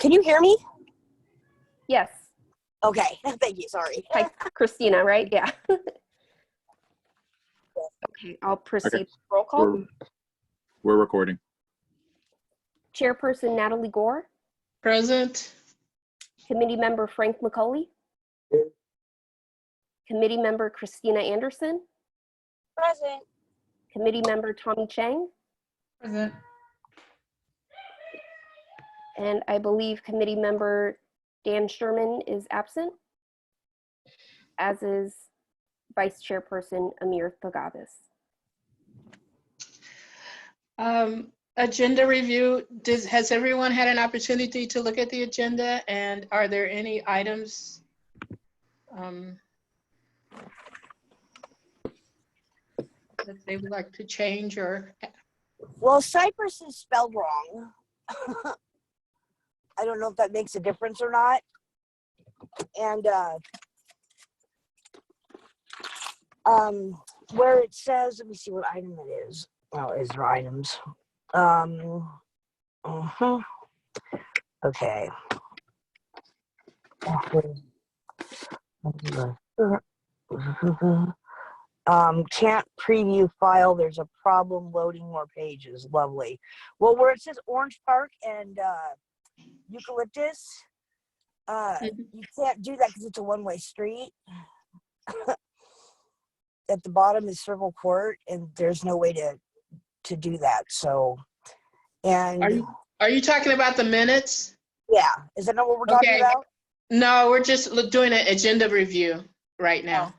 Can you hear me? Yes. Okay, thank you, sorry. Hi, Christina, right? Yeah. Okay, I'll proceed. Okay. Roll call. We're recording. Chairperson Natalie Gore. Present. Committee member Frank McCulley. Here. Committee member Christina Anderson. Present. Committee member Tommy Chang. Present. And I believe committee member Dan Sherman is absent, as is Vice Chairperson Amir Pagavis. Agenda review. Has everyone had an opportunity to look at the agenda, and are there any items that they would like to change or? Well, Cypress is spelled wrong. I don't know if that makes a difference or not. And where it says, let me see what item it is. Oh, is there items? Okay. Can't preview file. There's a problem loading more pages. Lovely. Well, where it says Orange Park and Eucalyptus, you can't do that because it's a one-way street. At the bottom is Circle Court, and there's no way to do that. So, and Are you talking about the minutes? yeah, is that not what we're talking about? No, we're just doing an agenda review right now.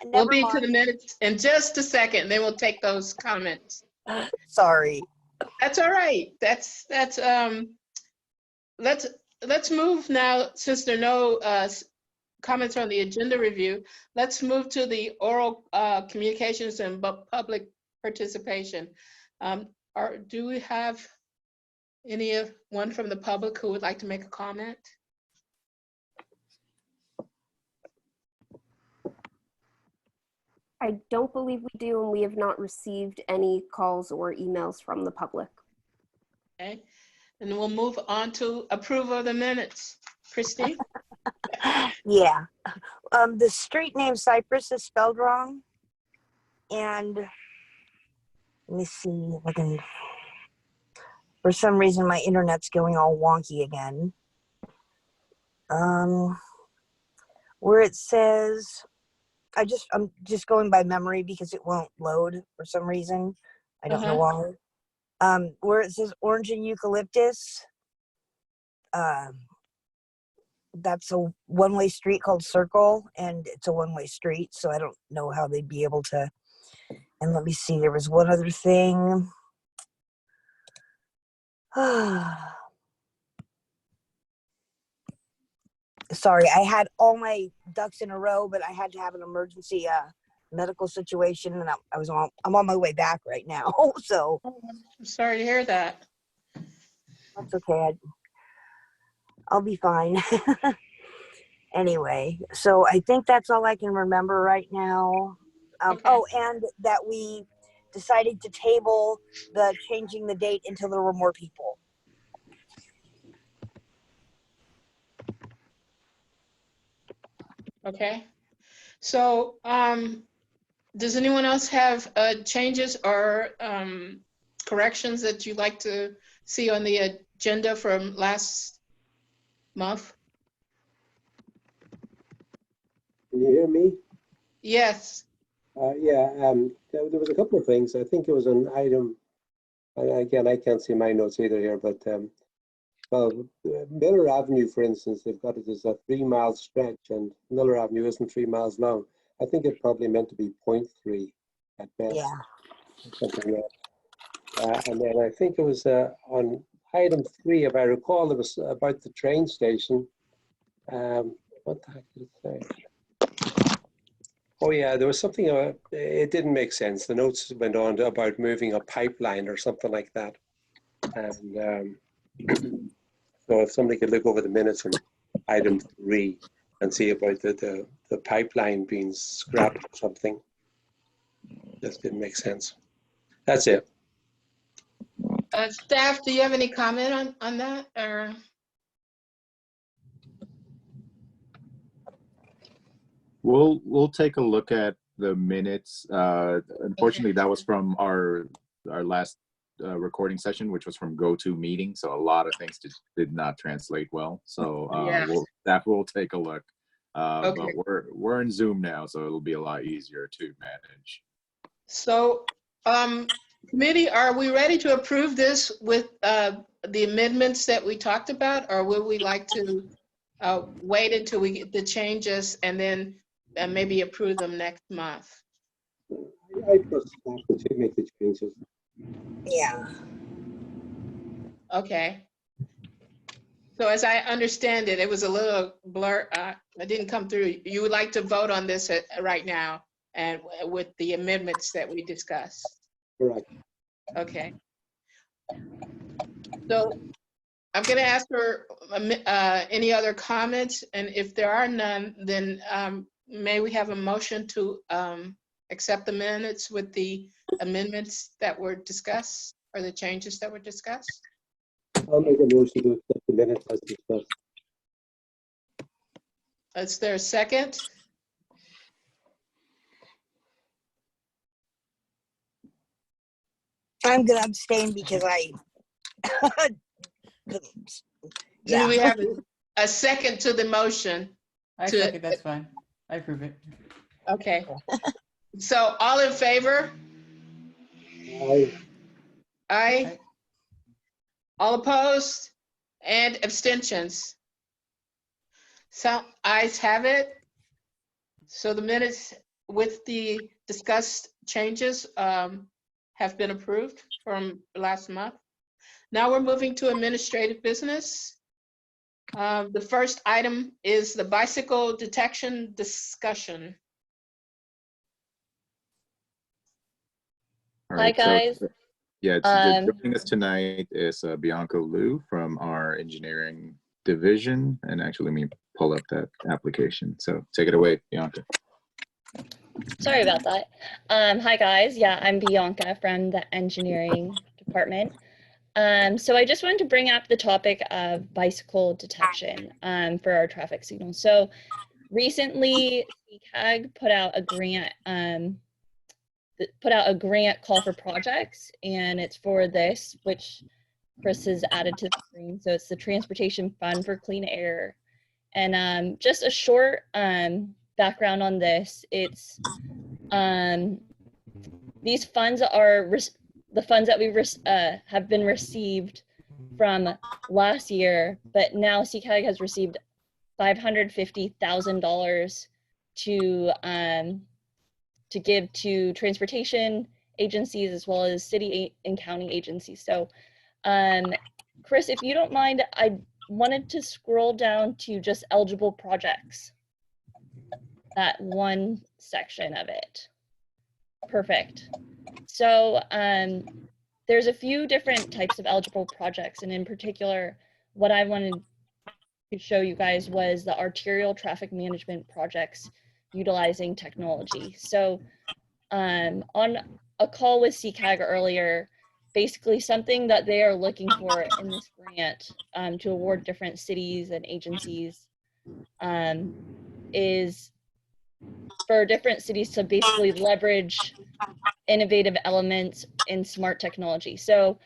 We'll Never be mind. to the minutes in just a second, then we'll take those comments. Sorry. That's all right. Let's move now, since there are no comments on the agenda review. Let's move to the oral communications and public participation. Do we have anyone from the public who would like to make a comment? I don't believe we do, and we have not received any calls or emails from the public. Okay, and we'll move on to approval of the minutes. Christine? Yeah. The street name Cypress is spelled wrong. And let me see if I can, for some reason my internet's going all wonky again. Where it says, I'm just going by memory because it won't load for some reason. I don't know why. Where it says Orange and Eucalyptus, that's a one-way street called Circle, and it's a one-way street, so I don't know how they'd be able to. And let me see, there was one other thing. Sorry, I had all my ducks in a row, but I had to have an emergency medical situation, and I'm on my way back right now. So I'm sorry to hear that. that's okay. I'll be fine. Anyway, so I think that's all I can remember right now. Okay. Oh, and that we decided to table the changing the date until there were more people. Okay. So does anyone else have changes or corrections that you'd like to see on the agenda from last month? Can you hear me? Yes. Yeah, there was a couple of things. I think it was an item, again, I can't see my notes either here, but well, Miller Avenue, for instance, they've got it as a 3-mile stretch, and Miller Avenue isn't 3 miles long. I think it probably meant to be 0.3 at best. Yeah. Something like that. And then I think it was on item 3, if I recall, it was about the train station. What the heck did it say? Oh yeah, there was something, it didn't make sense. The notes went on about moving a pipeline or something like that. And so if somebody could look over the minutes from item 3 and see about the pipeline being scrapped or something. Just didn't make sense. That's it. Staff, do you have any comment on that? Or We'll take a look at the minutes. Unfortunately, that was from our last recording session, which was from GoToMeeting. So a lot of things did not translate well. So Yeah. staff will take a look. Okay. But we're in Zoom now, so it'll be a lot easier to manage. So, committee, are we ready to approve this with the amendments that we talked about, or would we like to wait until we get the changes and then maybe approve them next month? I trust staff to make the changes. Yeah. Okay. So as I understand it, it was a little blur. It didn't come through. You would like to vote on this right now and with the amendments that we discussed? Correct. Okay. So I'm going to ask for any other comments, and if there are none, then may we have a motion to accept the minutes with the amendments that were discussed or the changes that were discussed? I'll make a motion to accept the minutes as discussed. Is there a second? I'm gonna abstain because I. Do Yeah. we have a second to the motion? I To- second, that's fine. I approve it. Okay. So all in favor? Aye. Aye. Aye. All opposed and abstentions? So ayes have it. So the minutes with the discussed changes have been approved from last month. Now we're moving to administrative business. The first item is the bicycle detection discussion. All Hi, right, guys. Yeah, Um, joining us tonight is Bianca Liu from our engineering division. And actually, let me pull up that application. So take it away, Bianca. Sorry about that. Hi, guys. Yeah, I'm Bianca from the engineering department. So I just wanted to bring up the topic of bicycle detection for our traffic signals. So recently, BPAC put out a grant call for projects, and it's for this, which Chris has added to the screen. So it's the Transportation Fund for Clean Air. And just a short background on this, it's these funds are the funds that we have been received from last year, but now CCAG has received $550,000 to give to transportation agencies as well as city and county agencies. So, Chris, if you don't mind, I wanted to scroll down to just eligible projects. That one section of it. Perfect. So there's a few different types of eligible projects, and in particular, what I wanted to show you guys was the arterial traffic management projects utilizing technology. So on a call with CCAG earlier, basically something that they are looking for in this grant to award different cities and agencies is for different cities to basically leverage innovative elements in smart technology. So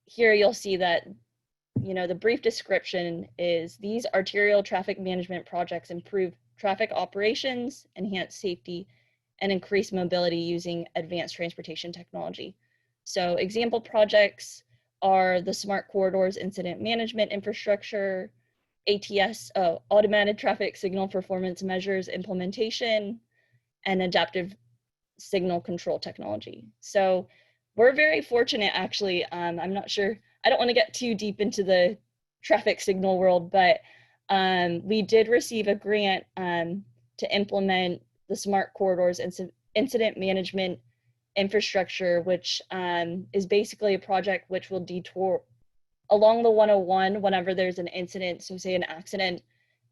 here you'll see that, you know, the brief description is these arterial traffic management projects improve traffic operations, enhance safety, and increase mobility using advanced transportation technology. So example projects are the Smart Corridors Incident Management Infrastructure, ATS, Automated Traffic Signal Performance Measures implementation, and adaptive signal control technology. So we're very fortunate, actually. I'm not sure, I don't want to get too deep into the traffic signal world, but we did receive a grant to implement the Smart Corridors Incident Management Infrastructure, which is basically a project which will detour along the 101 whenever there's an incident, so say an accident.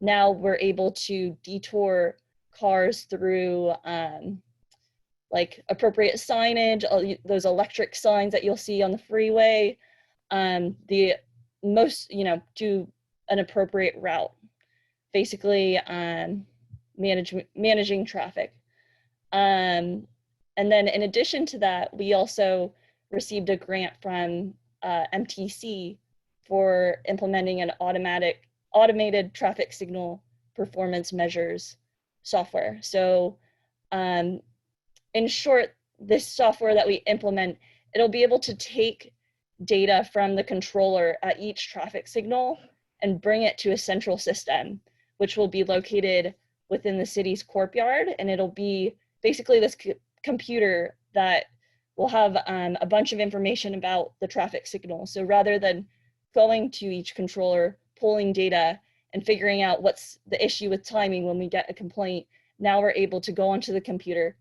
Now we're able to detour cars through like appropriate signage, those electric signs that you'll see on the freeway, the most, you know, to an appropriate route. Basically, managing traffic. And then in addition to that, we also received a grant from MTC for implementing an automated traffic signal performance measures software. So in short, this software that we implement, it'll be able to take data from the controller at each traffic signal and bring it to a central system, which will be located within the city's courtyard. And it'll be basically this computer that will have a bunch of information about the traffic signal. So rather than going to each controller, pulling data and figuring out what's the issue with timing when we get a complaint, now we're able to go onto the computer,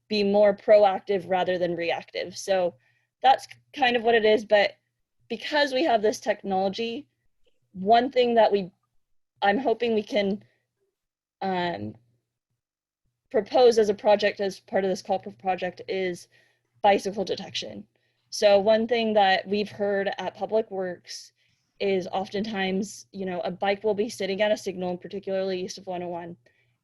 be more proactive rather than reactive. So that's kind of what it is. But because we have this technology, one thing that I'm hoping we can propose as a project, as part of this call project, is bicycle detection. So one thing that we've heard at Public Works is oftentimes, a bike will be sitting at a signal, particularly east of 101,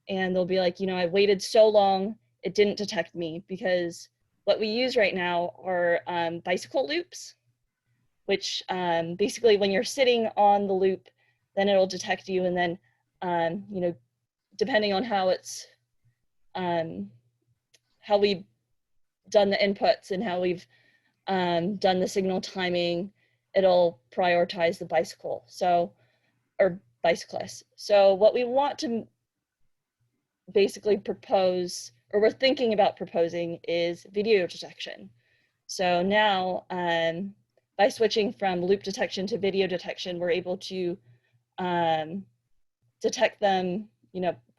and they'll be like, I waited so long, it didn't detect me, because what we use right now are bicycle loops, which basically when you're sitting on the loop, then it'll detect you, and then, depending on how it's, how we've done the inputs and how we've done the signal timing, it'll prioritize the bicycle, or bicyclist. So what we want to basically propose, or we're thinking about proposing, is video detection. So now, by switching from loop detection to video detection, we're able to detect them,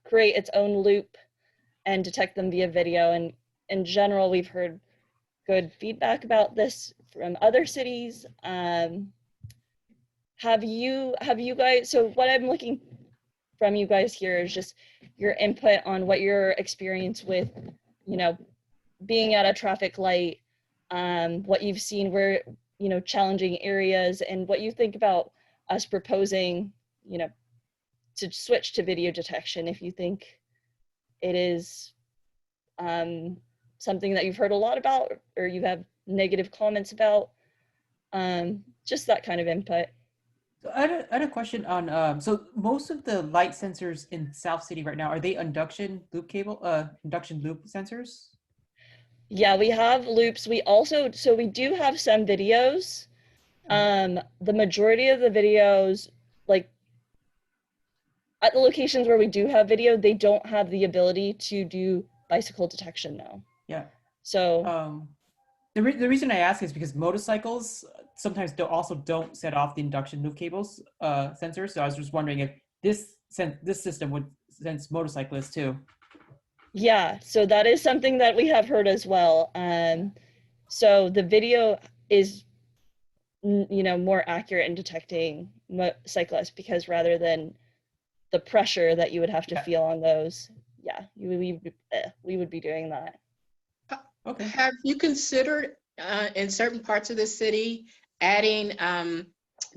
create its own loop and detect them via video. And in general, we've heard good feedback about this from other cities. Have you guys, so what I'm looking from you guys here is just your input on what your experience with, being at a traffic light, what you've seen, where, challenging areas, and what you think about us proposing, to switch to video detection, if you think it is something that you've heard a lot about, or you have negative comments about, just that kind of input. So I had a question on, so most of the light sensors in South City right now, are they induction loop sensors? Yeah, we have loops. We also, so we do have some videos. The majority of the videos, like at the locations where we do have video, they don't have the ability to do bicycle detection now. Yeah. So the reason I ask is because motorcycles sometimes don't set off the induction loop cables sensors. So I was just wondering if this system would sense motorcyclists too. yeah, so that is something that we have heard as well. So the video is, more accurate in detecting cyclists, because rather than the pressure that you would have to feel on those, yeah, we would be doing that. Okay. Have you considered in certain parts of the city adding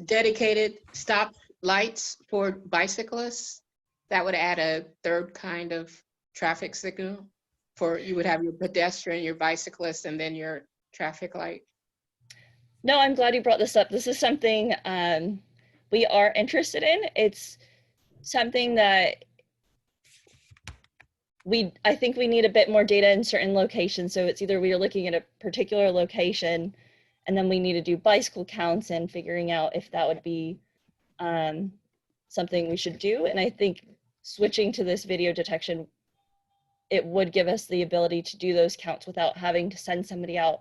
dedicated stop lights for bicyclists? That would add a third kind of traffic signal you would have your pedestrian, your bicyclist, and then your traffic light. No, I'm glad you brought this up. This is something we are interested in. It's something that I think we need a bit more data in certain locations. So it's either we are looking at a particular location, and then we need to do bicycle counts and figuring out if that would be something we should do. And I think switching to this video detection, it would give us the ability to do those counts without having to send somebody out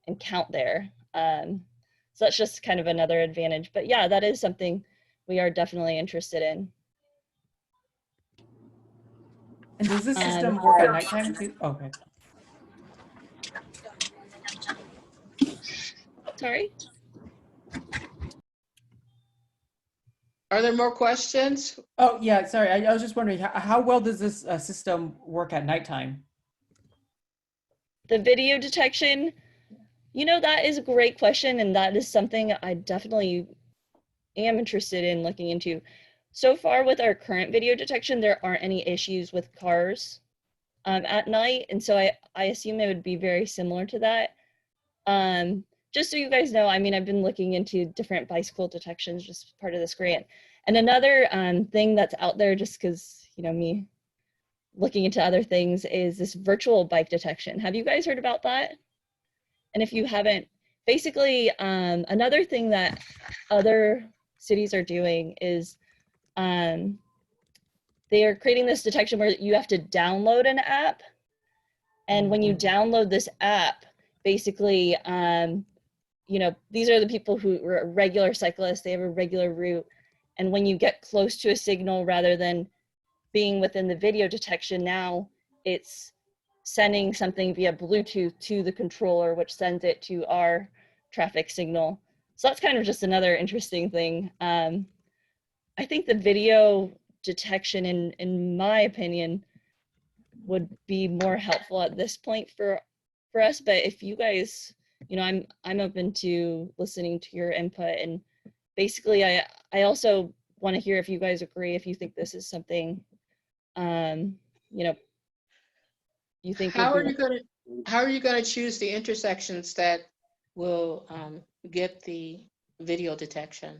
and count there. So that's just kind of another advantage. But yeah, that is something we are definitely interested in. And does this system work at nighttime too? Okay. Sorry? Are there more questions? Oh yeah, sorry. I was just wondering how well does this system work at nighttime? The video detection, that is a great question, and that is something I definitely am interested in looking into. So far with our current video detection, there aren't any issues with cars at night. And so I assume it would be very similar to that. Just so you guys know, I mean, I've been looking into different bicycle detections, just part of this grant. And another thing that's out there, just because, you know, me looking into other things, is this virtual bike detection. Have you guys heard about that? And if you haven't, basically, another thing that other cities are doing is they are creating this detection where you have to download an app. And when you download this app, basically, you know, these are the people who are regular cyclists, they have a regular route. And when you get close to a signal, rather than being within the video detection, now it's sending something via Bluetooth to the controller, which sends it to our traffic signal. So that's kind of just another interesting thing. I think the video detection, in my opinion, would be more helpful at this point for us. But if you guys, you know, I'm open to listening to your input. And basically, I also want to hear if you guys agree, if you think this is something, you know, you think. How are you going to choose the intersections that will get the video detection?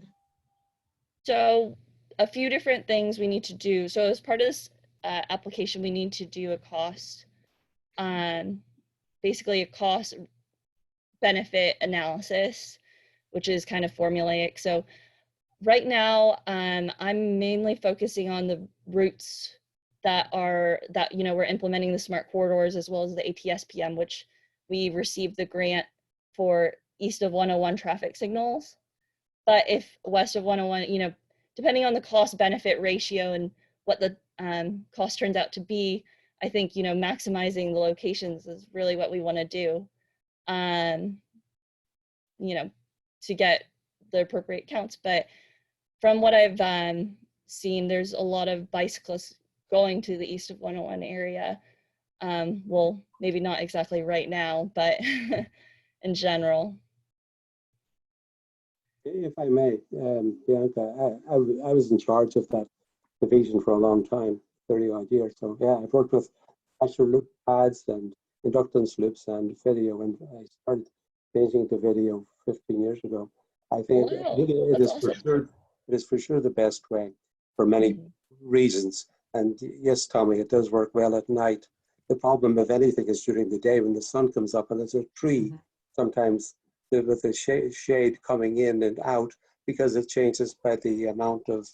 So a few different things we need to do. So as part of this application, we need to do a cost, basically a cost benefit analysis, which is kind of formulaic. So right now, I'm mainly focusing on the routes that you know, we're implementing the smart corridors, as well as the ATSPM, which we received the grant for east of 101 traffic signals. But if west of 101, you know, depending on the cost benefit ratio and what the cost turns out to be, I think, you know, maximizing the locations is really what we want to do, you know, to get the appropriate counts. But from what I've seen, there's a lot of bicyclists going to the east of 101 area. Well, maybe not exactly right now, but in general. If I may, Bianca, I was in charge of that division for a long time, 30 odd years. So yeah, I've worked with pressure loop pads and inductance loops and video, and I started changing to video 15 years ago. I think Wow, it that's is awesome. it is for sure the best way for many reasons. And yes, Tommy, it does work well at night. The problem of anything is during the day when the sun comes up and there's a tree, sometimes with the shade coming in and out, because it changes by the amount of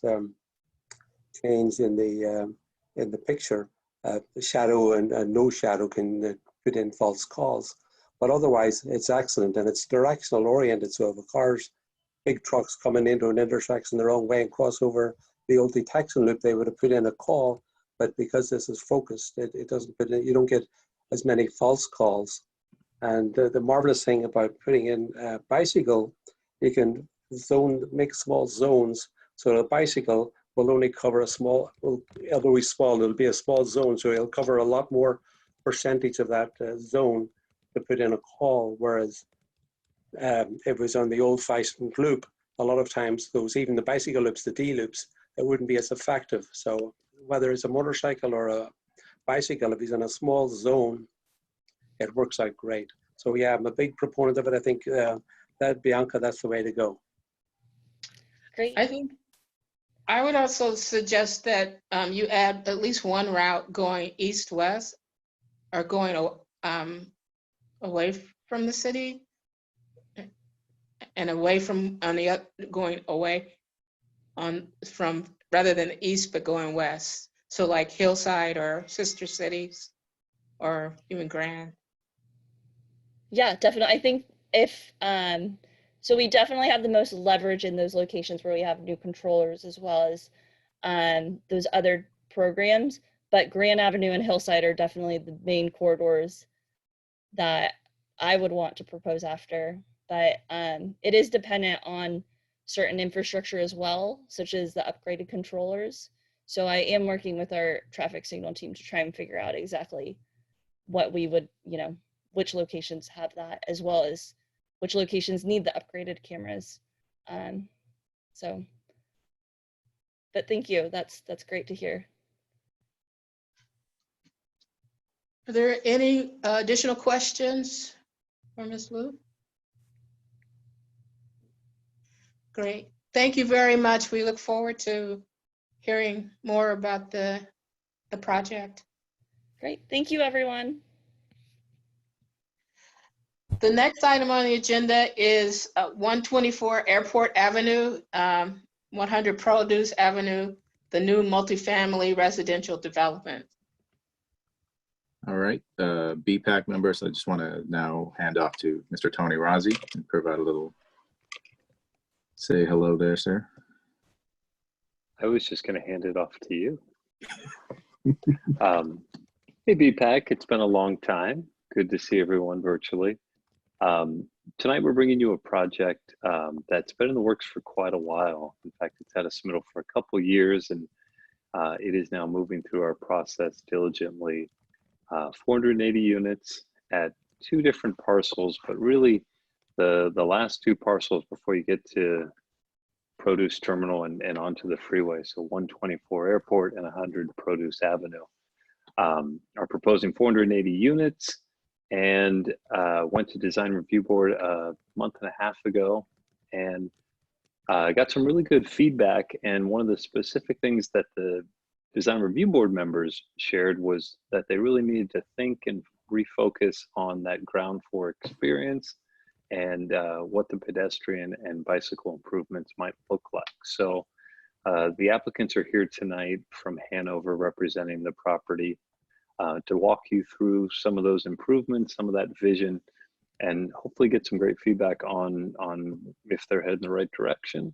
change in the picture. The shadow and no shadow can put in false calls. But otherwise, it's excellent, and it's directional oriented. So if a car's big trucks coming into an intersection the wrong way and cross over the old detection loop, they would have put in a call. But because this is focused, it doesn't put in, you don't get as many false calls. And the marvelous thing about putting in a bicycle, you can make small zones. So a bicycle will only cover a small, although it's small, it'll be a small zone. So it'll cover a lot more percentage of that zone to put in a call. Whereas it was on the old-fashioned loop, a lot of times even the bicycle loops, the D loops, it wouldn't be as effective. So whether it's a motorcycle or a bicycle, if he's in a small zone, it works out great. So yeah, I'm a big proponent of it. I think that, Bianca, that's the way to go. Great. I think I would also suggest that you add at least one route going east-west or going away from the city and away from going away from rather than east but going west. So like Hillside or sister cities or even Grand. Yeah, definitely. I think if, so we definitely have the most leverage in those locations where we have new controllers, as well as those other programs. But Grand Avenue and Hillside are definitely the main corridors that I would want to propose after. But it is dependent on certain infrastructure as well, such as the upgraded controllers. So I am working with our traffic signal team to try and figure out exactly what we would, you know, which locations have that, as well as which locations need the upgraded cameras. But But thank you. That's great to hear. Are there any additional questions for Ms. Wu? Great. Thank you very much. We look forward to hearing more about the project. Great. Thank you, everyone. The next item on the agenda is 124 Airport Avenue, 100 Produce Avenue, the new multifamily residential development. All right, BPAC members, I just want to now hand off to Mr. Tony Rozzi and provide a little, say hello there, sir. I was just going to hand it off to you. Hey, BPAC, it's been a long time. Good to see everyone virtually. Tonight, we're bringing you a project that's been in the works for quite a while. In fact, it's had a submittal for a couple years, and it is now moving through our process diligently. 480 units at 2 different parcels, but really the last 2 parcels before you get to Produce Terminal and onto the freeway. So 124 Airport and 100 Produce Avenue are proposing 480 units, and went to Design Review Board a month and a half ago, and got some really good feedback. And one of the specific things that the Design Review Board members shared was that they really needed to think and refocus on that ground floor experience and what the pedestrian and bicycle improvements might look like. So the applicants are here tonight from Hanover representing the property to walk you through some of those improvements, some of that vision, and hopefully get some great feedback on if they're heading the right direction.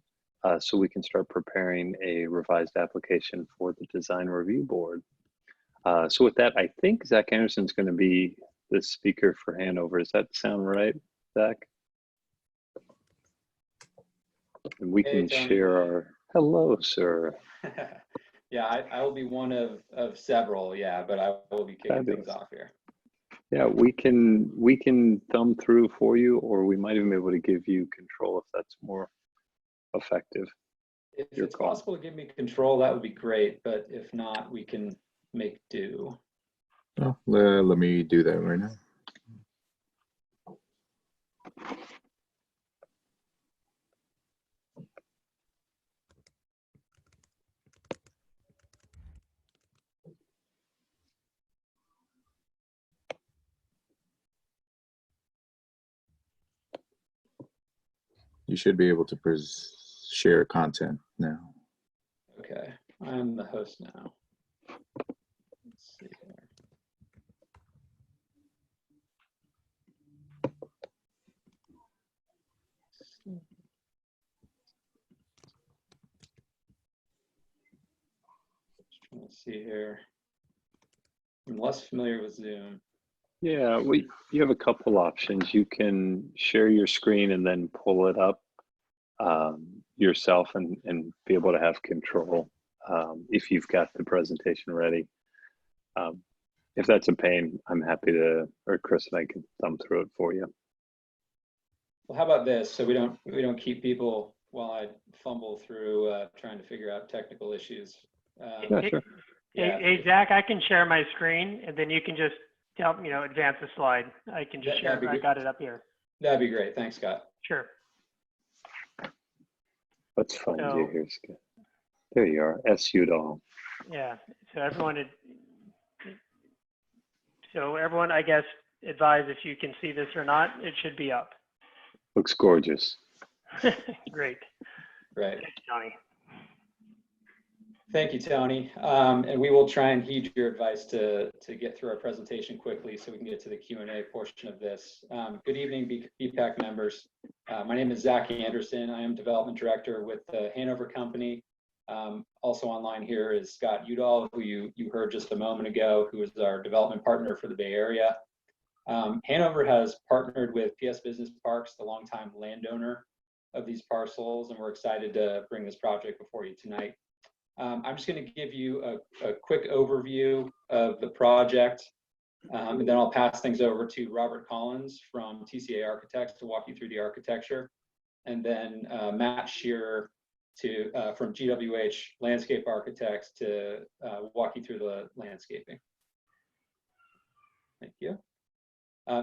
So we can start preparing a revised application for the Design Review Board. So with that, I think Zach Anderson's going to be the speaker for Hanover. Does that sound right, Zach? And we can share our, hello, sir. Yeah, I will be one of several, yeah, but I will be kicking things off here. Yeah, we can thumb through for you, or we might even be able to give you control if that's more effective. If it's possible to give me control, that would be great, but if not, we can make do. Oh, let me do that right now. You should be able to share content now. Okay, I'm the host now. Let's see here. Just trying to see here. I'm less familiar with Zoom. Yeah, you have a couple options. You can share your screen and then pull it up yourself and be able to have control if you've got the presentation ready. If that's a pain, I'm happy to, or Chris and I can thumb through it for you. Well, how about this? So we don't keep people while I fumble through trying to figure out technical issues. Yeah, sure. Yeah. Hey, Zach, I can share my screen and then you can just help, advance the slide. I can just share it. I got it up here. That'd be great. Thanks, Scott. Sure. Let's find you here, Scott. There you are, S-U-D-A-L. Yeah, so everyone, I guess, advise if you can see this or not. It should be up. Looks gorgeous. Great. Right. Thanks, Tony. Thank you, Tony. And we will try and heed your advice to get through our presentation quickly so we can get to the Q&A portion of this. Good evening, BPAC members. My name is Zach Anderson. I am Development Director with the Hanover Company. Also online here is Scott Udall, who you heard just a moment ago, who is our development partner for the Bay Area. Hanover has partnered with PS Business Parks, the longtime landowner of these parcels, and we're excited to bring this project before you tonight. I'm just going to give you a quick overview of the project, and then I'll pass things over to Robert Collins from TCA Architects to walk you through the architecture, and then Matt Shearer from GWH Landscape Architects to walk you through the landscaping. Thank you.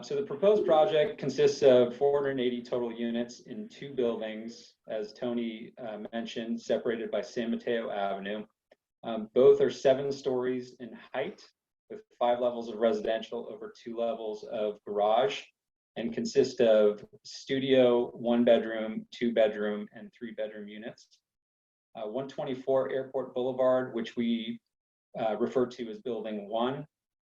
So the proposed project consists of 480 total units in 2 buildings, as Tony mentioned, separated by San Mateo Avenue. Both are 7 stories in height, with 5 levels of residential over 2 levels of garage, and consist of studio, 1-bedroom, 2-bedroom, and 3-bedroom units. 124 Airport Boulevard, which we refer to as Building 1,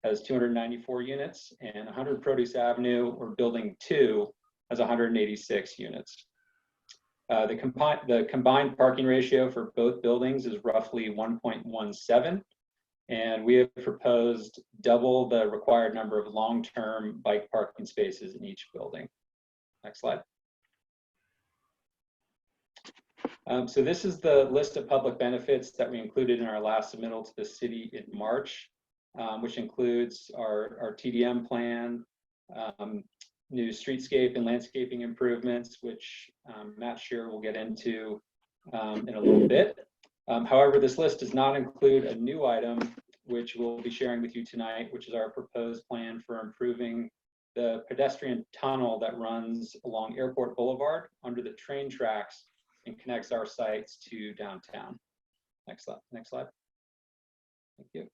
has 294 units, and 100 Produce Avenue, or Building 2, has 186 units. The combined parking ratio for both buildings is roughly 1.17, and we have proposed double the required number of long-term bike parking spaces in each building. Next slide. So this is the list of public benefits that we included in our last submittal to the city in March, which includes our TDM plan, new streetscape and landscaping improvements, which Matt Shearer will get into in a little bit. However, this list does not include a new item, which we'll be sharing with you tonight, which is our proposed plan for improving the pedestrian tunnel that runs along Airport Boulevard under the train tracks and connects our sites to downtown. Next slide. Next slide. Thank you.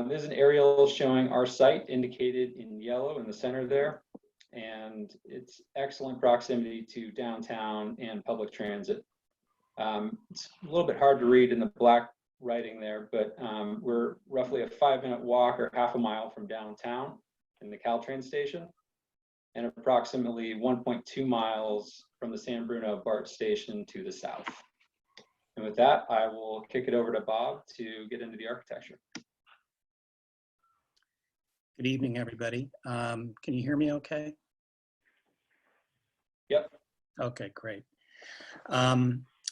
There's an aerial showing our site indicated in yellow in the center there, and it's excellent proximity to downtown and public transit. It's a little bit hard to read in the black writing there, but we're roughly a 5-minute walk or half a mile from downtown in the Caltrain station, and approximately 1.2 miles from the San Bruno BART station to the south. And with that, I will kick it over to Bob to get into the architecture. Good evening, everybody. Can you hear me okay? Yep. Okay, great.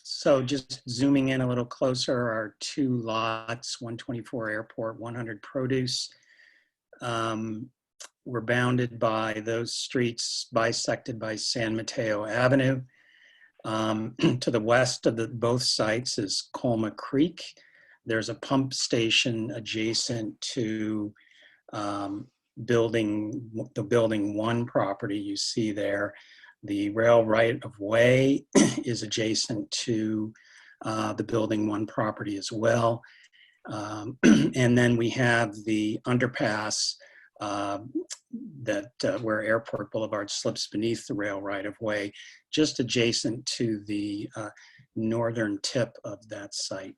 So just zooming in a little closer, our 2 lots, 124 Airport, 100 Produce. We're bounded by those streets bisected by San Mateo Avenue. To the west of both sites is Colma Creek. There's a pump station adjacent to the Building 1 property you see there. The rail right of way is adjacent to the Building 1 property as well. And then we have the underpass where Airport Boulevard slips beneath the rail right of way, just adjacent to the northern tip of that site.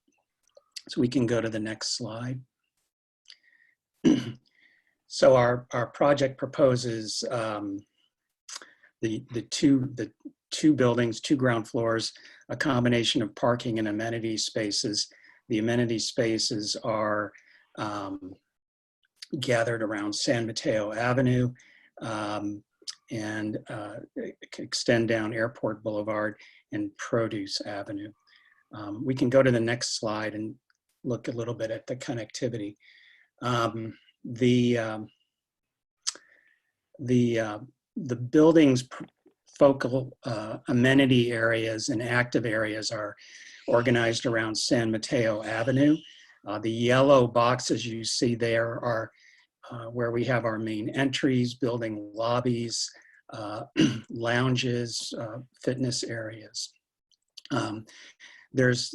So we can go to the next slide. So our project proposes the two buildings, 2 ground floors, a combination of parking and amenity spaces. The amenity spaces are gathered around San Mateo Avenue and extend down Airport Boulevard and Produce Avenue. We can go to the next slide and look a little bit at the connectivity. The building's focal amenity areas and active areas are organized around San Mateo Avenue. The yellow boxes you see there are where we have our main entries, building lobbies, lounges, fitness areas. There's,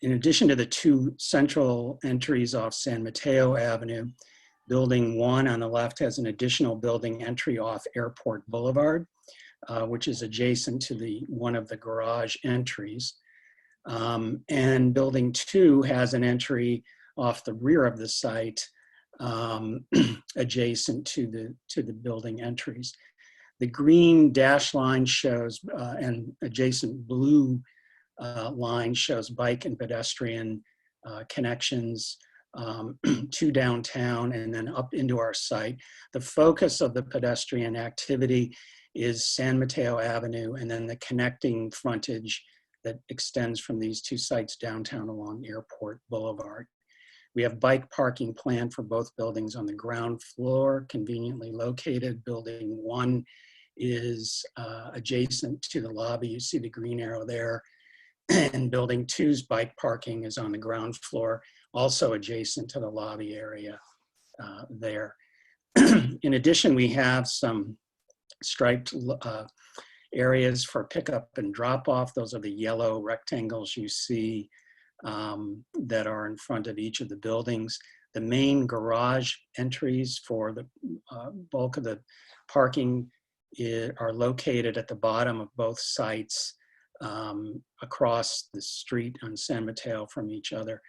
in addition to the 2 central entries off San Mateo Avenue, Building 1 on the left has an additional building entry off Airport Boulevard, which is adjacent to one of the garage entries. And Building 2 has an entry off the rear of the site, adjacent to the building entries. The green dash line shows, and adjacent blue line shows bike and pedestrian connections to downtown and then up into our site. The focus of the pedestrian activity is San Mateo Avenue and then the connecting frontage that extends from these 2 sites downtown along Airport Boulevard. We have bike parking planned for both buildings on the ground floor, conveniently located. Building 1 is adjacent to the lobby. You see the green arrow there. And building 2's bike parking is on the ground floor, also adjacent to the lobby area there. In addition, we have some striped areas for pickup and drop off. Those are the yellow rectangles you see that are in front of each of the buildings. The main garage entries for the bulk of the parking are located at the bottom of both sites across the street on San Mateo from each other.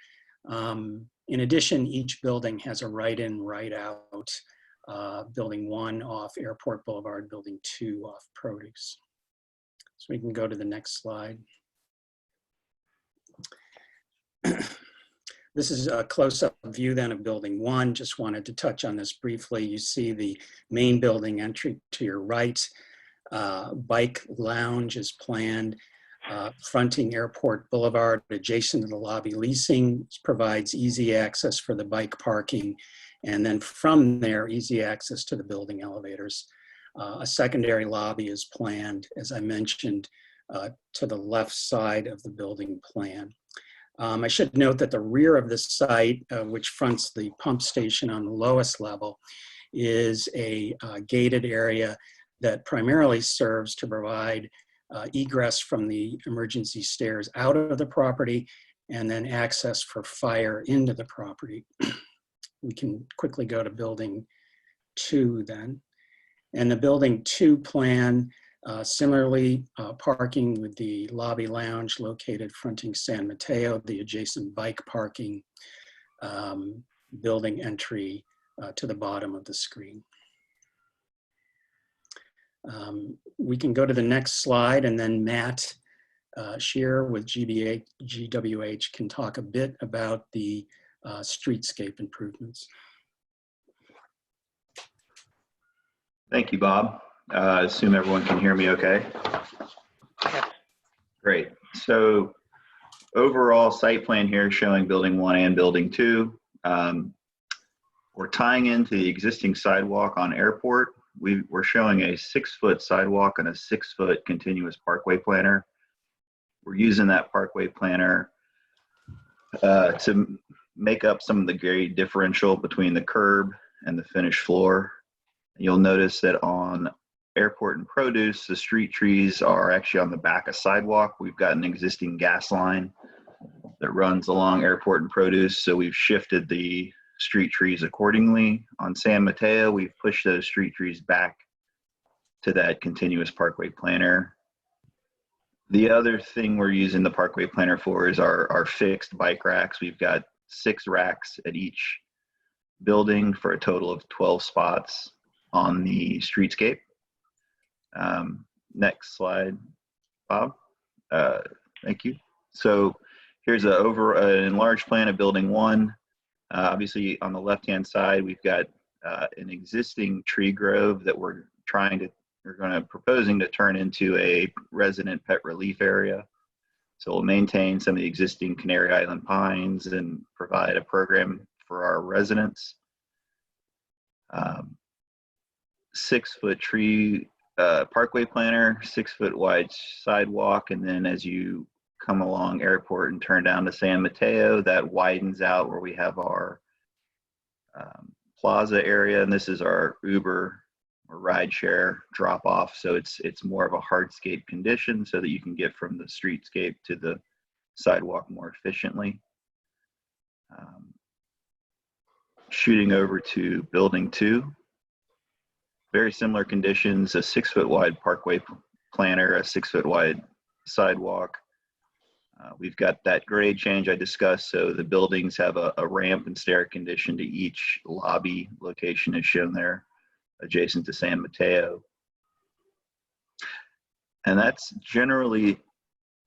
In addition, each building has a right-in, right-out. Building 1 off Airport Boulevard, building 2 off Produce. So we can go to the next slide. This is a close-up view then of building 1. Just wanted to touch on this briefly. You see the main building entry to your right. Bike lounge is planned, fronting Airport Boulevard, adjacent to the lobby. Leasing provides easy access for the bike parking, and then from there, easy access to the building elevators. A secondary lobby is planned, as I mentioned, to the left side of the building plan. I should note that the rear of this site, which fronts the pump station on the lowest level, is a gated area that primarily serves to provide egress from the emergency stairs out of the property and then access for fire into the property. We can quickly go to building 2 then. And the building 2 plan, similarly, parking with the lobby lounge located fronting San Mateo, the adjacent bike parking, building entry to the bottom of the screen. We can go to the next slide, and then Matt Shearer with GWH can talk a bit about the streetscape improvements. Thank you, Bob. I assume everyone can hear me okay. Great. So overall site plan here showing building 1 and building 2. We're tying into the existing sidewalk on Airport. We're showing a 6-foot sidewalk and a 6-foot continuous parkway planner. We're using that parkway planner to make up some of the grade differential between the curb and the finished floor. You'll notice that on Airport and Produce, the street trees are actually on the back of sidewalk. We've got an existing gas line that runs along Airport and Produce, so we've shifted the street trees accordingly. On San Mateo, we've pushed those street trees back to that continuous parkway planner. The other thing we're using the parkway planner for is our fixed bike racks. We've got 6 racks at each building for a total of 12 spots on the streetscape. Next slide, Bob. Thank you. So here's an enlarged plan of building 1. Obviously on the left-hand side, we've got an existing tree grove that we're proposing to turn into a resident pet relief area. So we'll maintain some of the existing Canary Island pines and provide a program for our residents. 6-foot tree parkway planner, 6-foot wide sidewalk, and then as you come along Airport and turn down to San Mateo, that widens out where we have our plaza area, and this is our Uber or rideshare drop off. So it's more of a hardscape condition so that you can get from the streetscape to the sidewalk more efficiently. Shooting over to building 2, very similar conditions, a 6-foot wide parkway planner, a 6-foot wide sidewalk. We've got that grade change I discussed, so the buildings have a ramp and stair condition to each lobby location is shown there, adjacent to San Mateo. And that's generally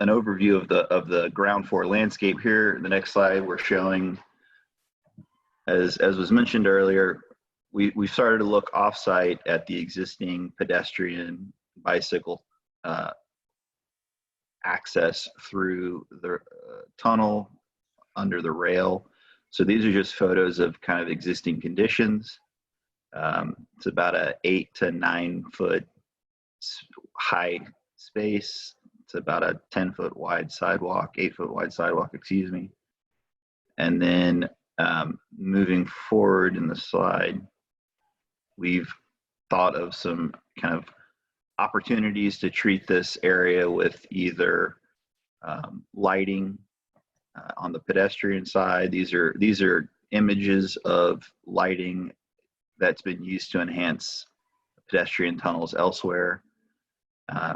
an overview of the ground floor landscape here. The next slide we're showing, as was mentioned earlier, we started to look off-site at the existing pedestrian bicycle access through the tunnel under the rail. So these are just photos of kind of existing conditions. It's about a 8 to 9 foot high space. It's about a 10-foot wide sidewalk, 8-foot wide sidewalk, excuse me. And then moving forward in the slide, we've thought of some kind of opportunities to treat this area with either lighting on the pedestrian side. These are images of lighting that's been used to enhance pedestrian tunnels elsewhere.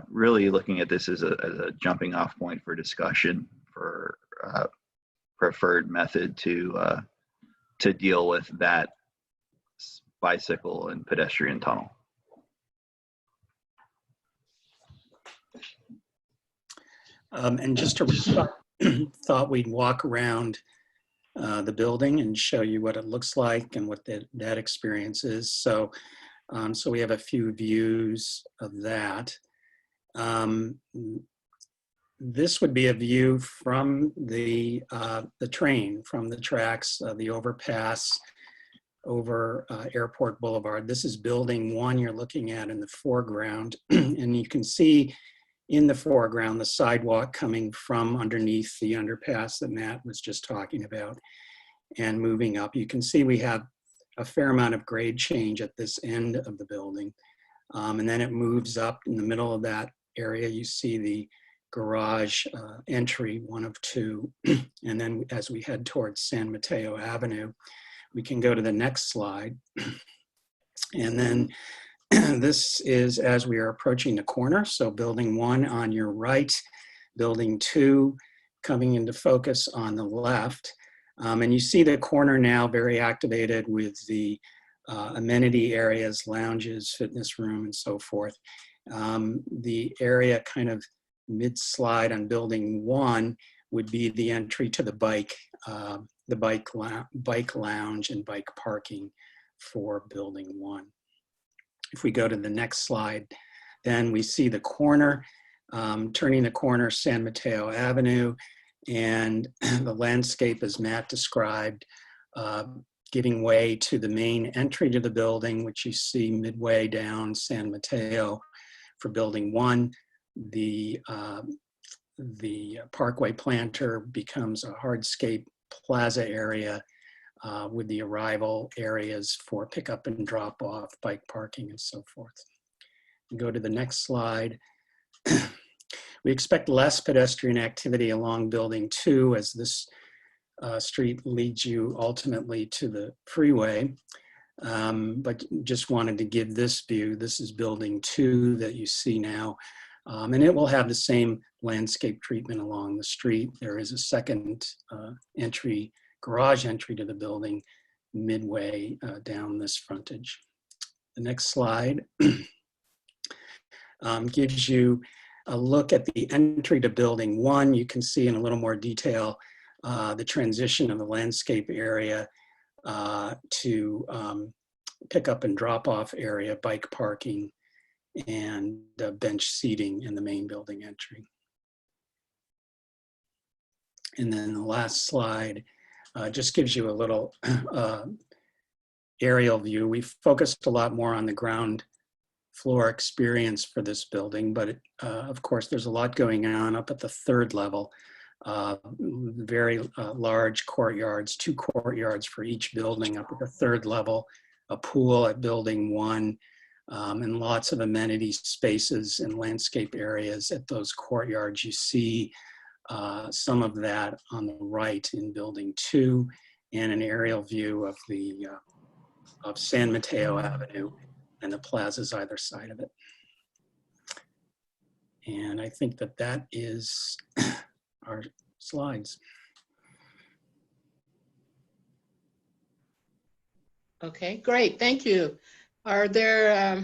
Really looking at this as a jumping off point for discussion for preferred method to deal with that bicycle and pedestrian tunnel. And just to thought we'd walk around the building and show you what it looks like and what that experience is. So, so we have a few views of that. This would be a view from the train, from the tracks, the overpass over Airport Boulevard. This is building 1 you're looking at in the foreground. And you can see in the foreground the sidewalk coming from underneath the underpass that Matt was just talking about and moving up. You can see we have a fair amount of grade change at this end of the building. And then it moves up in the middle of that area. You see the garage entry, 1 of 2. And then as we head towards San Mateo Avenue, we can go to the next slide. And then this is as we are approaching the corner. So building 1 on your right, building 2 coming into focus on the left. And you see the corner now very activated with the amenity areas, lounges, fitness room, and so forth. The area kind of mid-slide on building 1 would be the entry to the bike lounge and bike parking for building 1. If we go to the next slide, then we see the corner, turning the corner, San Mateo Avenue, and the landscape as Matt described, giving way to the main entry to the building, which you see midway down San Mateo for building 1. The Parkway Planter becomes a hardscape plaza area with the arrival areas for pickup and drop off, bike parking, and so forth. Go to the next slide. We expect less pedestrian activity along building 2 as this street leads you ultimately to the freeway. But just wanted to give this view. This is building 2 that you see now. And it will have the same landscape treatment along the street. There is a second garage entry to the building midway down this frontage. The next slide gives you a look at the entry to building 1. You can see in a little more detail the transition of the landscape area to pick up and drop off area, bike parking, and bench seating in the main building entry. And then the last slide just gives you a little aerial view. We focused a lot more on the ground floor experience for this building, but of course there's a lot going on up at the 3rd level. Very large courtyards, 2 courtyards for each building up at the 3rd level, a pool at building 1, and lots of amenity spaces and landscape areas at those courtyards. You see some of that on the right in building 2, and an aerial view of the of San Mateo Avenue and the plazas either side of it. And I think that that is our slides. Okay, great, thank you. Are there,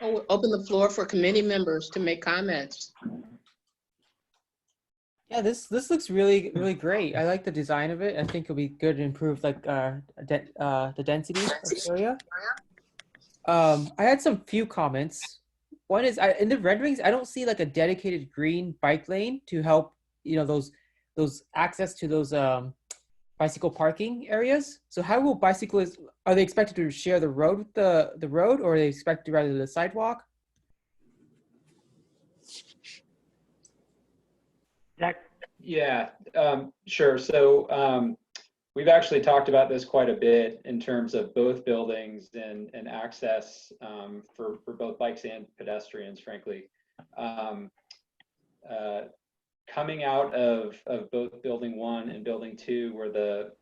open the floor for committee members to make comments. Yeah, this looks really great. I like the design of it. I think it'll be good to improve like the density of the area. I had some few comments. One is in the renderings, I don't see like a dedicated green bike lane to help, you know, those access to those bicycle parking areas. So how will bicyclists, are they expected to share the road with the road, or are they expected to ride the sidewalk? Yeah, sure. So we've actually talked about this quite a bit in terms of both buildings and access for both bikes and pedestrians, frankly. Coming out of both building 1 and building 2, where the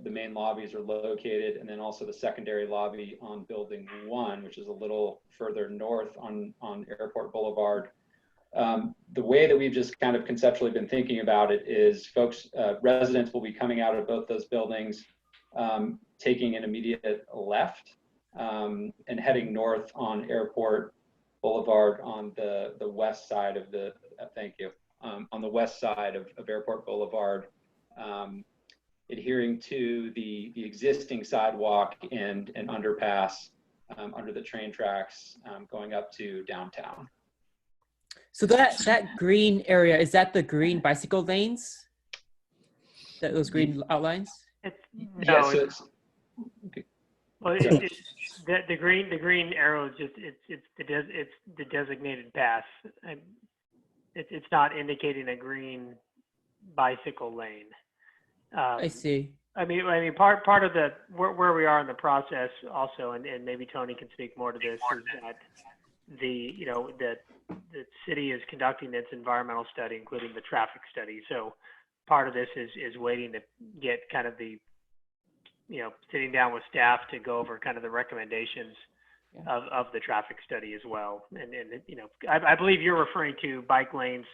main lobbies are located, and then also the secondary lobby on building 1, which is a little further north on Airport Boulevard. The way that we've just kind of conceptually been thinking about it is residents will be coming out of both those buildings, taking an immediate left and heading north on Airport Boulevard on the west side of the, thank you, on the west side of Airport Boulevard, adhering to the existing sidewalk and underpass under the train tracks going up to downtown. So that green area, is that the green bicycle lanes? Those green outlines? No, Yes, okay. Well, the green arrow is just it's the designated path. It's not indicating a green bicycle lane. I see. I mean, part of the where we are in the process also, and maybe Tony can speak more to this, is that the city is conducting its environmental study, including the traffic study. So part of this is waiting to get kind of the, sitting down with staff to go over kind of the recommendations of the traffic study as well. And I believe you're referring to bike lanes,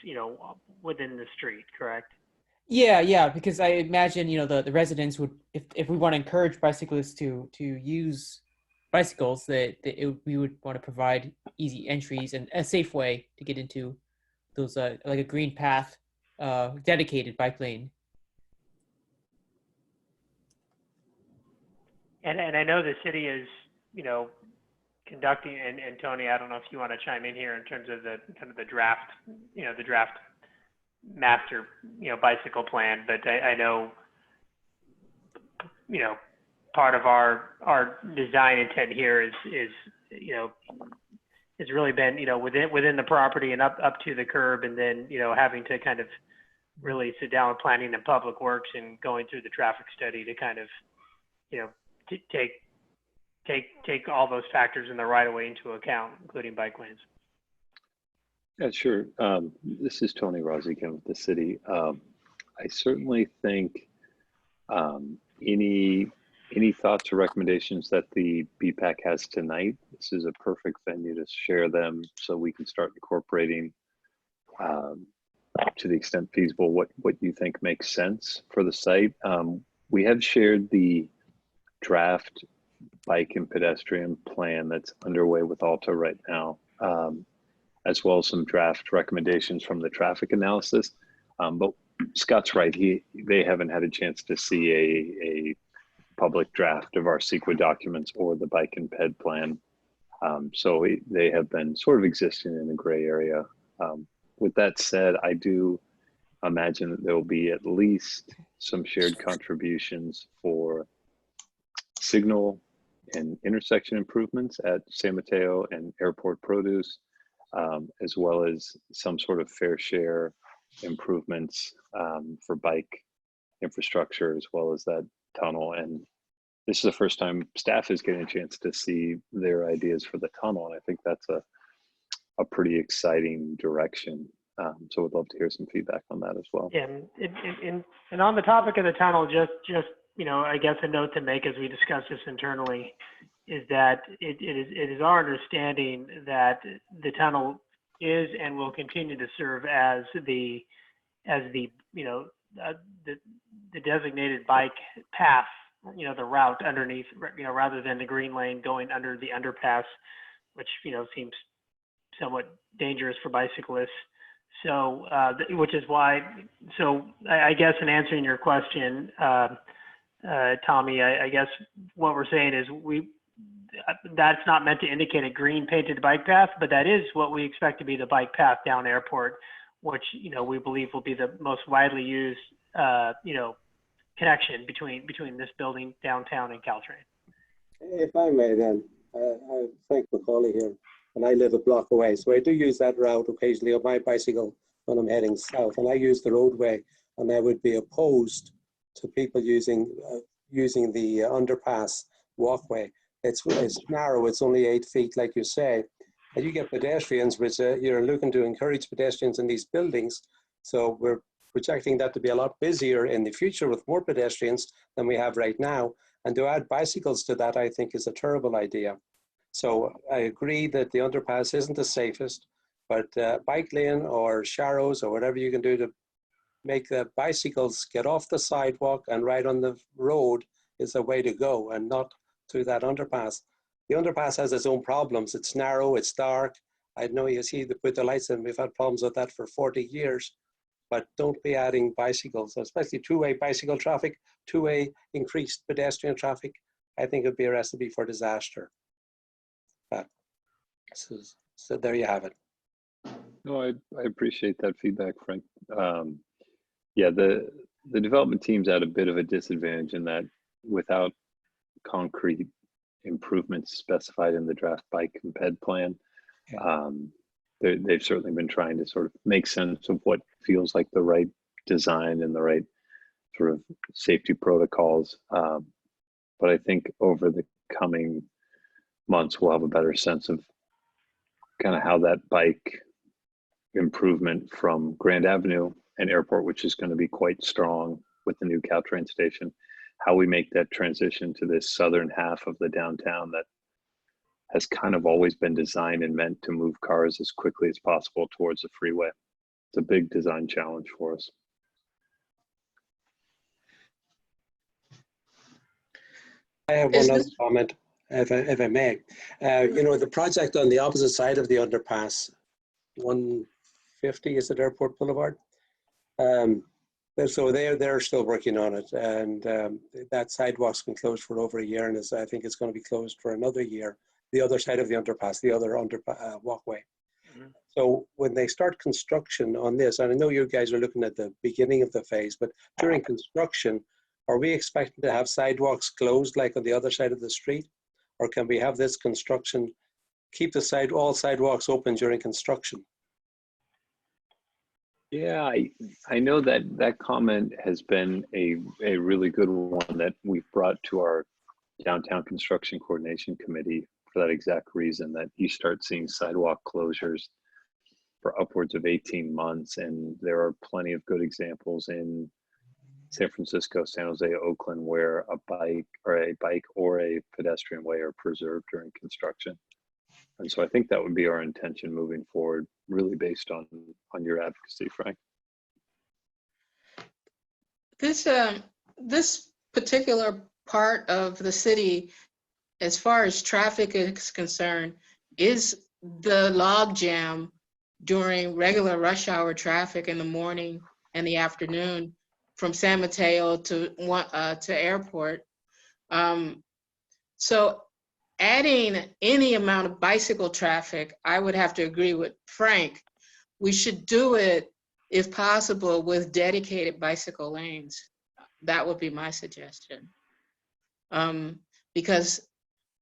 within the street, correct? Yeah, because I imagine, the residents would, if we want to encourage bicyclists to use bicycles, we would want to provide easy entries and a safe way to get into those, like a green path, dedicated bike lane. And I know the city is, conducting, and Tony, I don't know if you want to chime in here in terms of the kind of the draft, the draft master, bicycle plan, but I know, part of our design intent here is it's really been, within the property and up to the curb, and then, having to kind of really sit down with planning and public works and going through the traffic study to kind of, take all those factors in the right of way into account, including bike lanes. Yeah, sure. This is Tony Rossi again with the city. I certainly think any thoughts or recommendations that the BPAC has tonight, this is a perfect venue to share them so we can start incorporating to the extent feasible what you think makes sense for the site. We have shared the draft bike and pedestrian plan that's underway with Alta right now, as well as some draft recommendations from the traffic analysis. But Scott's right, they haven't had a chance to see a public draft of our CEQA documents or the bike and ped plan. So they have been sort of existing in a gray area. With that said, I do imagine that there will be at least some shared contributions for signal and intersection improvements at San Mateo and Airport Produce, as well as some sort of fair share improvements for bike infrastructure, as well as that tunnel. And this is the first time staff is getting a chance to see their ideas for the tunnel. And I think that's a pretty exciting direction. So we'd love to hear some feedback on that as well. Yeah, and on the topic of the tunnel, just I guess a note to make as we discuss this internally is that it is our understanding that the tunnel is and will continue to serve as the designated bike path, the route underneath, rather than the green lane going under the underpass, which seems somewhat dangerous for bicyclists. So, which is why. So, I guess in answering your question, Tommy, I guess what we're saying is that's not meant to indicate a green painted bike path, but that is what we expect to be the bike path down Airport, which we believe will be the most widely used connection between this building, downtown, and Caltrain. If I may then, Frank McCauley here, and I live a block away, so I do use that route occasionally on my bicycle when I'm heading south, and I use the roadway, and I would be opposed to people using the underpass walkway. It's narrow, it's only 8 feet, like you say, and you get pedestrians, which you're looking to encourage pedestrians in these buildings. So we're projecting that to be a lot busier in the future with more pedestrians than we have right now. And to add bicycles to that, I think, is a terrible idea. So I agree that the underpass isn't the safest, but bike lane or sharrows or whatever you can do to make the bicycles get off the sidewalk and ride on the road is a way to go, and not through that underpass. The underpass has its own problems. It's narrow, it's dark. I know you see they put the lights in. We've had problems with that for 40 years. But don't be adding bicycles, especially two-way bicycle traffic, two-way increased pedestrian traffic. I think it would be a recipe for disaster. So there you have it. No, I appreciate that feedback, Frank. Yeah, the development team's at a bit of a disadvantage in that without concrete improvements specified in the draft bike and ped plan, they've certainly been trying to sort of make sense of what feels like the right design and the right sort of safety protocols. But I think over the coming months, we'll have a better sense of kind of how that bike improvement from Grand Avenue and Airport, which is going to be quite strong with the new Caltrain station, how we make that transition to this southern half of the downtown that has kind of always been designed and meant to move cars as quickly as possible towards the freeway. It's a big design challenge for us. I have one other comment, if I may. You know, the project on the opposite side of the underpass, 150, is it Airport Boulevard? So they're still working on it, and that sidewalk's been closed for over a year, and I think it's going to be closed for another year. The other side of the underpass, the other walkway. Mm-hmm. So when they start construction on this, and I know you guys are looking at the beginning of the phase, but during construction, are we expecting to have sidewalks closed like on the other side of the street? Or can we have this construction, keep all sidewalks open during construction? Yeah, I know that comment has been a really good one that we've brought to our downtown construction coordination committee for that exact reason, that you start seeing sidewalk closures for upwards of 18 months. And there are plenty of good examples in San Francisco, San Jose, Oakland, where a bike or a pedestrian way are preserved during construction. And so I think that would be our intention moving forward, really based on your advocacy, Frank. This particular part of the city, as far as traffic is concerned, is the log jam during regular rush hour traffic in the morning and the afternoon from San Mateo to Airport. So adding any amount of bicycle traffic, I would have to agree with Frank. We should do it, if possible, with dedicated bicycle lanes. That would be my suggestion. Because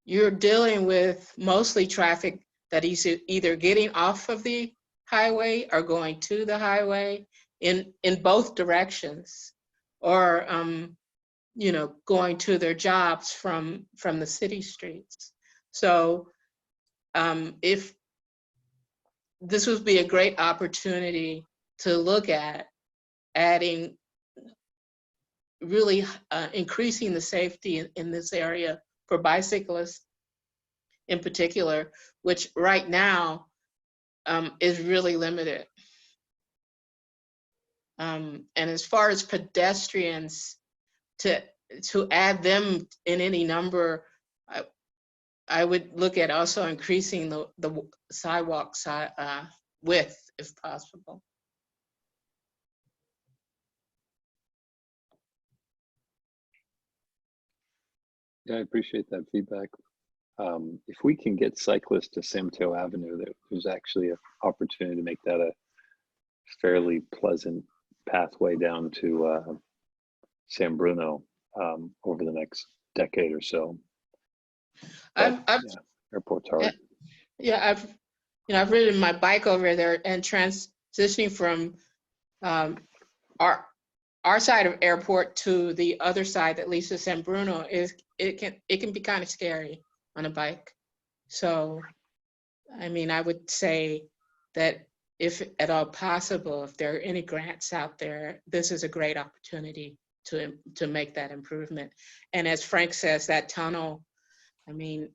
you're dealing with mostly traffic that is either getting off of the highway or going to the highway in both directions, or you know, going to their jobs from the city streets. So if this would be a great opportunity to look at adding, really increasing the safety in this area for bicyclists in particular, which right now is really limited. And as far as pedestrians, to add them in any number, I would look at also increasing the sidewalk width if possible. Yeah, I appreciate that feedback. If we can get cyclists to San Mateo Avenue, there's actually an opportunity to make that a fairly pleasant pathway down to San Bruno over the next decade or so. But, Airport's hard. Yeah, I've ridden my bike over there and transitioning from our side of airport to the other side that leads to San Bruno it can be kind of scary on a bike. So, I mean, I would say that if at all possible, if there are any grants out there, this is a great opportunity to make that improvement. And as Frank says, that tunnel, I mean,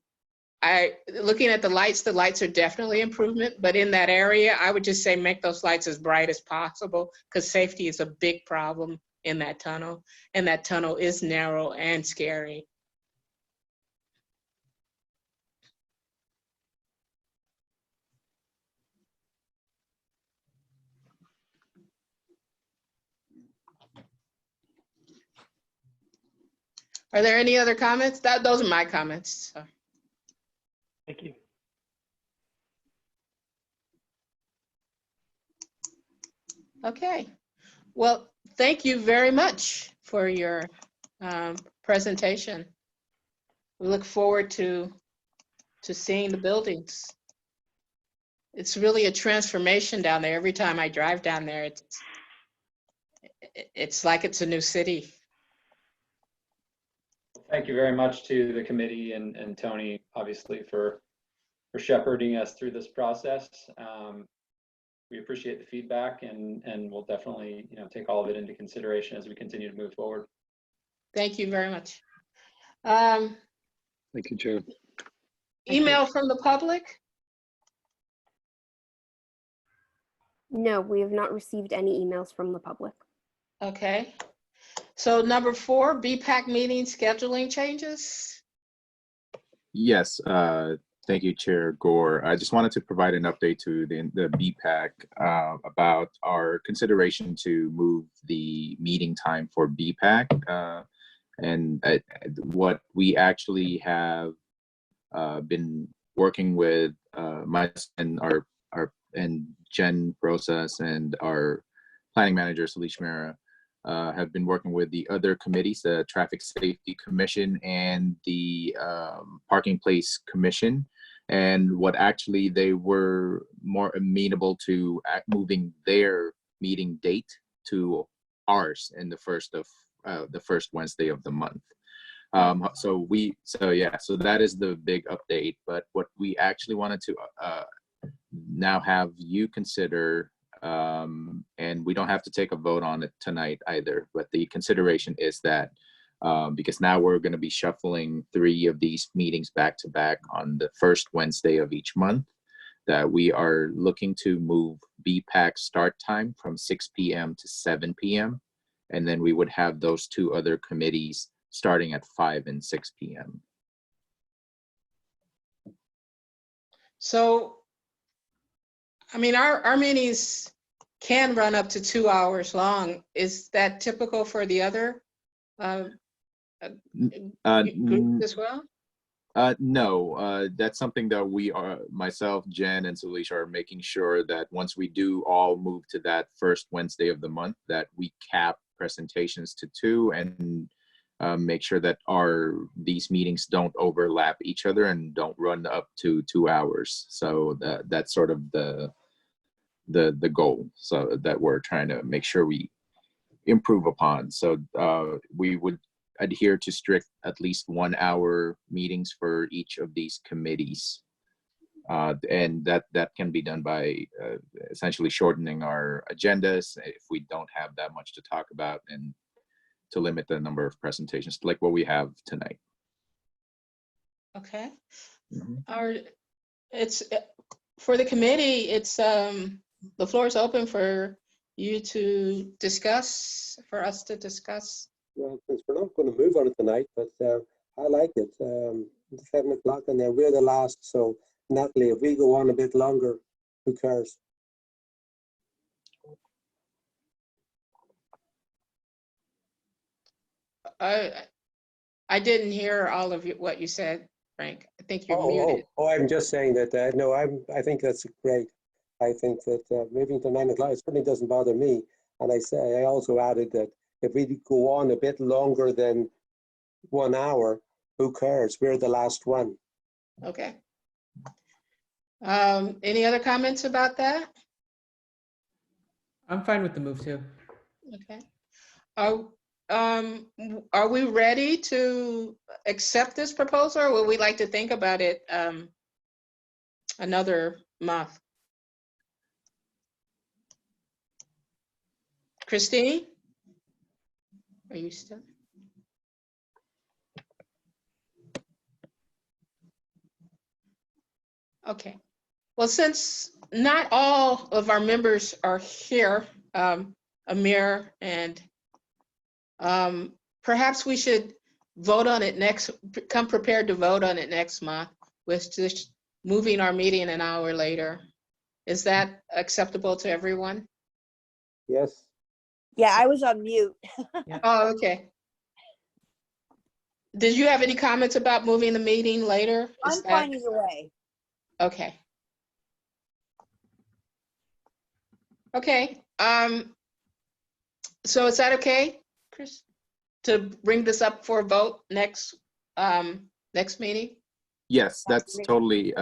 looking at the lights are definitely improvement, but in that area, I would just say make those lights as bright as possible because safety is a big problem in that tunnel, and that tunnel is narrow and scary. Are there any other comments? Those are my comments. So. Thank you. Okay. Well, thank you very much for your presentation. We look forward to seeing the buildings. It's really a transformation down there. Every time I drive down there, it's like it's a new city. Thank you very much to the committee and Tony, obviously, for shepherding us through this process. We appreciate the feedback and we'll definitely take all of it into consideration as we continue to move forward. Thank you very much. Thank you, Chair. Email from the public? No, we have not received any emails from the public. Okay. So number 4, BPAC meeting scheduling changes. Yes, thank you, Chair Gore. I just wanted to provide an update to the BPAC about our consideration to move the meeting time for BPAC. And what we actually have been working with myself and and Jen Rosas and our planning manager, Salish Mera, have been working with the other committees, the Traffic Safety Commission and the Parking Place Commission. And what actually they were more amenable to moving their meeting date to ours in the first Wednesday of the month. So that is the big update. But what we actually wanted to now have you consider, and we don't have to take a vote on it tonight either, but the consideration is that because now we're going to be shuffling 3 of these meetings back to back on the first Wednesday of each month, that we are looking to move BPAC start time from 6 p.m. to 7 p.m. And then we would have those 2 other committees starting at 5 and 6 p.m. So, I mean, our meetings can run up to 2 hours long. Is that typical for the other groups as well? No, that's something that we are, myself, Jen, and Salish are making sure that once we do all move to that first Wednesday of the month, that we cap presentations to 2 and make sure that these meetings don't overlap each other and don't run up to 2 hours. So that's sort of the goal, so that we're trying to make sure we improve upon. So we would adhere to strict at least 1 hour meetings for each of these committees. And that can be done by essentially shortening our agendas if we don't have that much to talk about, and to limit the number of presentations like what we have tonight. Okay. Mm-hmm. It's for the committee, it's the floor is open for you to discuss, for us to discuss. Well, since we're not going to move on it tonight, but I like it. It's 7 o'clock and then we're the last. So Natalie, if we go on a bit longer, who cares? I didn't hear all of what you said, Frank. I think you're muted. I'm just saying that, no, I think that's great. I think that moving to 9 o'clock, it certainly doesn't bother me. And I also added that if we go on a bit longer than 1 hour, who cares? We're the last one. Okay. Any other comments about that? I'm fine with the move too. Okay. Are we ready to accept this proposal, or would we like to think about it another month? Christine? Are you still? Okay. Well, since not all of our members are here, Amir, and perhaps we should vote on it come prepared to vote on it next month with just moving our meeting an hour later. Is that acceptable to everyone? Yes. Yeah, I was on mute. Oh, okay. Did you have any comments about moving the meeting later? I'm fine either way. Okay. Okay. So is that okay, Chris, to bring this up for a vote next meeting? Yes, that's totally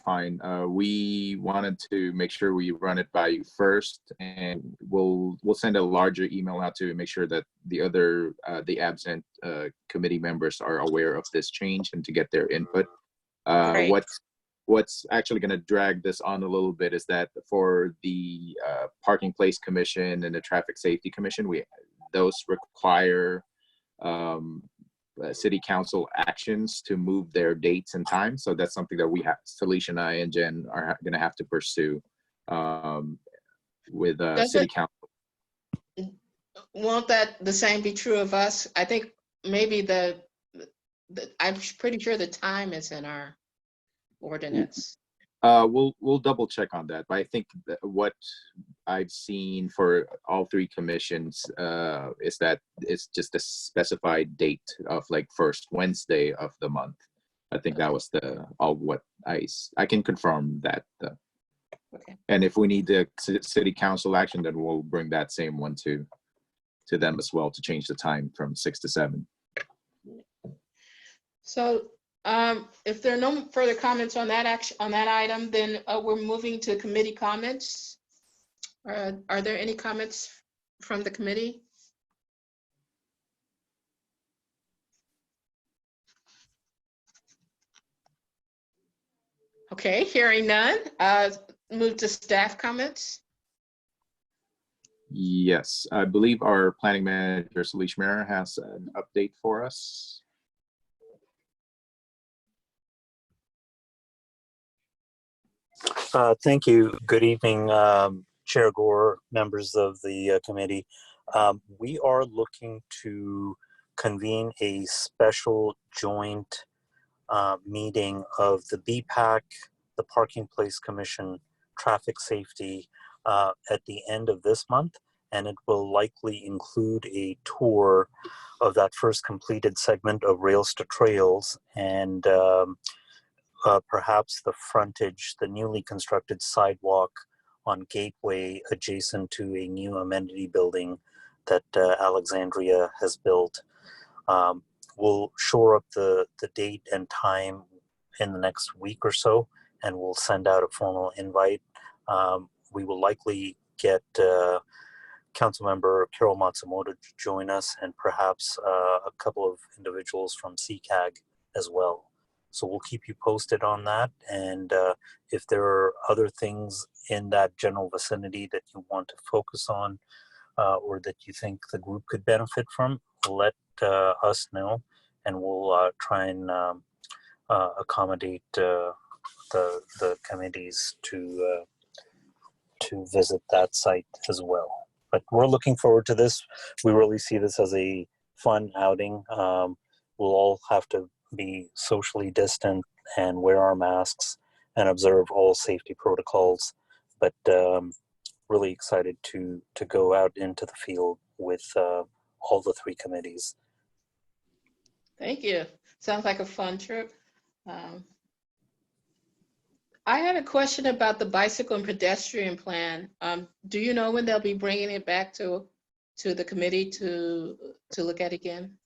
fine. We wanted to make sure we run it by you first, and we'll send a larger email out to make sure that the other the absent committee members are aware of this change and to get their input. Great. What's actually going to drag this on a little bit is that for the Parking Place Commission and the Traffic Safety Commission, those require city council actions to move their dates and times. So that's something that we have, Felicia and I and Jen are going to have to pursue with city council. Won't that the same be true of us? I think maybe I'm pretty sure the time is in our ordinance. We'll double check on that, but I think that what I've seen for all three commissions is that it's just a specified date of like first Wednesday of the month. I think that was what I can confirm that. Okay. And if we need the city council action, then we'll bring that same one to them as well to change the time from 6 to 7. So if there are no further comments on that item, then we're moving to committee comments. Are there any comments from the committee? Okay, hearing none. Move to staff comments. Yes, I believe our planning manager, Salish Mehra, has an update for us. Thank you. Good evening, Chair Gore, members of the committee. We are looking to convene a special joint meeting of the BPAC, the Parking Place Commission, Traffic Safety at the end of this month, and it will likely include a tour of that first completed segment of Rails to Trails and perhaps the frontage, the newly constructed sidewalk on Gateway adjacent to a new amenity building that Alexandria has built. We'll shore up the date and time in the next week or so, and we'll send out a formal invite. We will likely get Councilmember Carol Matsumoto to join us, and perhaps a couple of individuals from CCAG as well. So we'll keep you posted on that. And if there are other things in that general vicinity that you want to focus on or that you think the group could benefit from, let us know, and we'll try and accommodate the committees to visit that site as well. But we're looking forward to this. We really see this as a fun outing. We'll all have to be socially distant and wear our masks and observe all safety protocols, but really excited to go out into the field with all the three committees. Thank you. Sounds like a fun trip. I had a question about the bicycle and pedestrian plan. Do you know when they'll be bringing it back to the committee to look at again?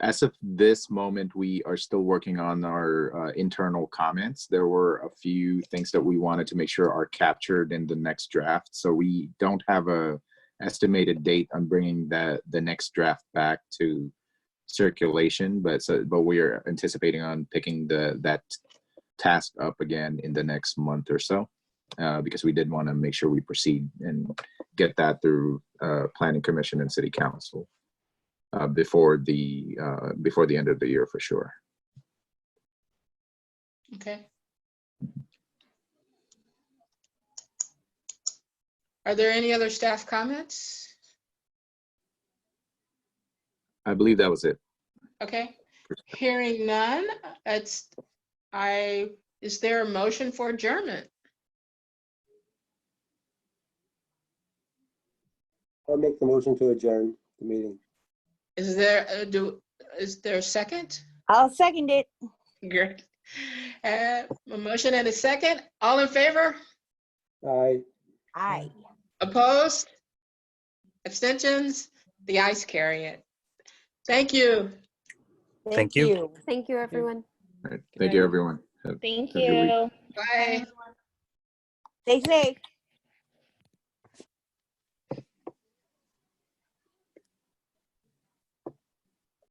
as of this moment, we are still working on our internal comments. There were a few things that we wanted to make sure are captured in the next draft. So we don't have a estimated date on bringing the next draft back to circulation, but we are anticipating on picking that task up again in the next month or so, because we did want to make sure we proceed and get that through Planning Commission and City Council before the end of the year for sure. Okay. Are there any other staff comments? I believe that was it. Okay, hearing none, is there a motion for adjournment? I'll make the motion to adjourn the meeting. Is there a second? I'll second it. Great. A motion and a second. All in favor? Aye. Aye. Opposed? Abstentions? The ayes carry it. Thank you. Thank you. Thank you, everyone. All right. Thank you, everyone. Thank Have a good week. you. Bye. Stay safe.